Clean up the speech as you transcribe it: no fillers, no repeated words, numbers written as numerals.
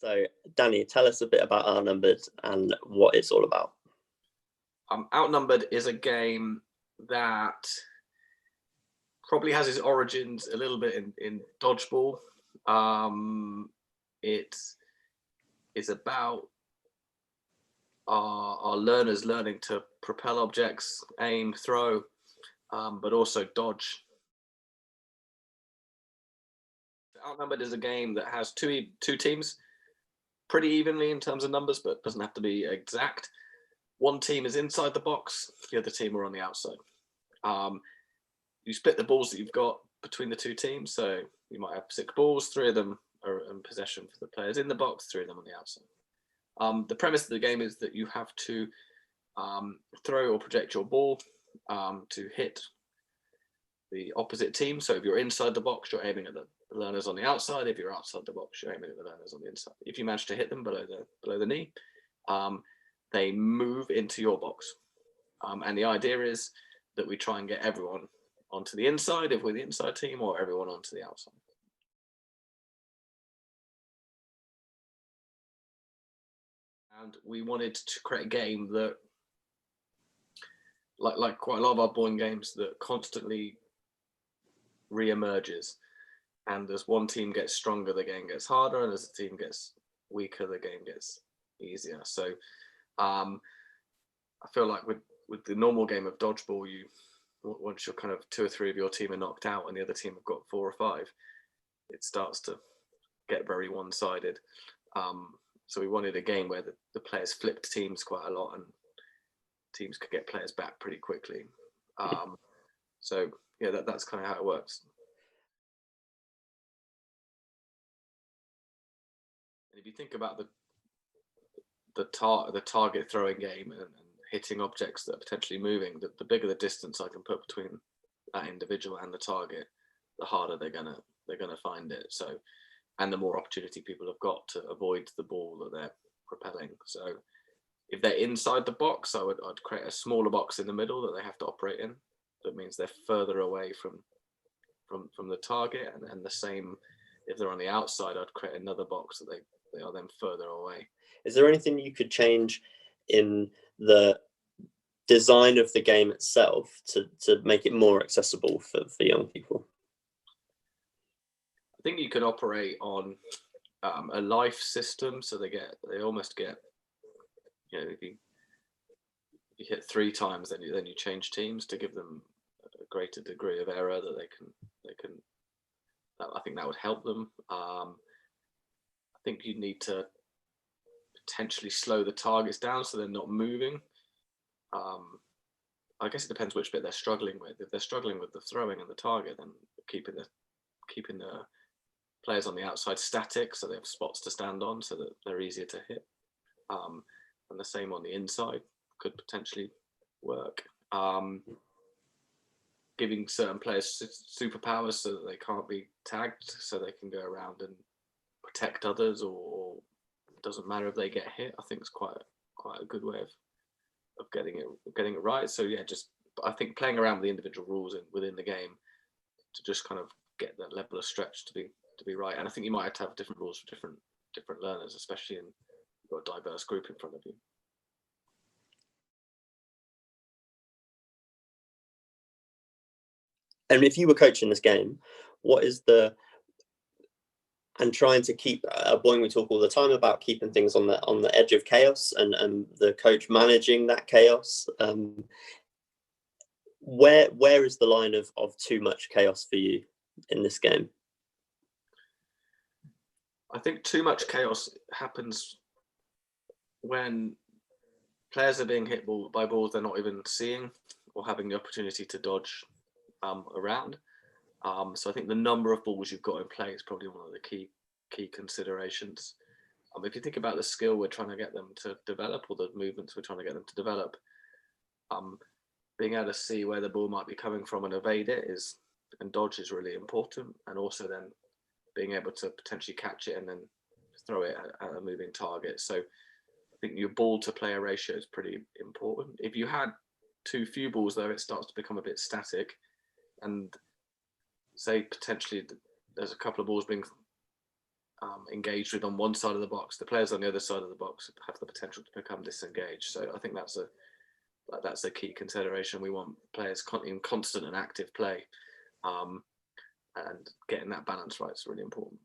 So, Danny, tell us a bit about Outnumbered and what it's all about. Outnumbered is a game that probably has its origins a little bit in dodgeball. It is about our learners learning to propel objects, aim, throw, but also dodge. Outnumbered is a game that has two teams pretty evenly in terms of numbers, but doesn't have to be exact. One team is inside the box, the other team are on the outside. You split the balls that you've got between the two teams, so you might have 6 balls, 3 of them are in possession for the players in the box, 3 of them on the outside. The premise of the game is that you have to throw or project your ball to hit the opposite team. So if you're inside the box, you're aiming at the learners on the outside. If you're outside the box, you're aiming at the learners on the inside. If you manage to hit them below the knee, they move into your box. And the idea is that we try and get everyone onto the inside if we're the inside team, or everyone onto the outside. And we wanted to create a game that, like quite a lot of our board games, that constantly re-emerges. And as one team gets stronger, the game gets harder, and as the team gets weaker, the game gets easier. So I feel like with the normal game of dodgeball, once you're kind of 2 or 3 of your team are knocked out and the other team have got 4 or 5, it starts to get very one-sided. So we wanted a game where the players flipped teams quite a lot and teams could get players back pretty quickly. So yeah, that's kind of how it works. And if you think about the target throwing game and hitting objects that are potentially moving, the bigger the distance I can put between that individual and the target, the harder they're gonna find it. So, and the more opportunity people have got to avoid the ball that they're propelling. So if they're inside the box, I'd create a smaller box in the middle that they have to operate in. That means they're further away from the target, and the same if they're on the outside, I'd create another box that they are then further away. Is there anything you could change in the design of the game itself to make it more accessible for young people? I think you can operate on a life system, so they almost get, you know, if you hit 3 times, then you change teams to give them a greater degree of error that they can. I think that would help them. I think you need to potentially slow the targets down so they're not moving. I guess it depends which bit they're struggling with. If they're struggling with the throwing and the target, then keeping the players on the outside static so they have spots to stand on so that they're easier to hit. And the same on the inside could potentially work. Giving certain players superpowers so that they can't be tagged, so they can go around and protect others, or it doesn't matter if they get hit. I think it's quite a good way of getting it right. So yeah, I think playing around with the individual rules within the game to just kind of get that level of stretch to be right. And I think you might have to have different rules for different learners, especially in you've got a diverse group in front of you. And if you were coaching this game, and trying to keep boy, we talk all the time about keeping things on the edge of chaos and the coach managing that chaos. Where is the line of too much chaos for you in this game? I think too much chaos happens when players are being hit by balls they're not even seeing or having the opportunity to dodge around. So I think the number of balls you've got in play is probably one of the key considerations. If you think about the skill we're trying to get them to develop, or the movements we're trying to get them to develop, being able to see where the ball might be coming from and evade it and dodge is really important. And also then being able to potentially catch it and then throw it at a moving target. So I think your ball to player ratio is pretty important. If you had too few balls, though, it starts to become a bit static. And say potentially there's a couple of balls being engaged with on one side of the box, the players on the other side of the box have the potential to become disengaged. So I think that's a key consideration. We want players in constant and active play, and getting that balance right is really important.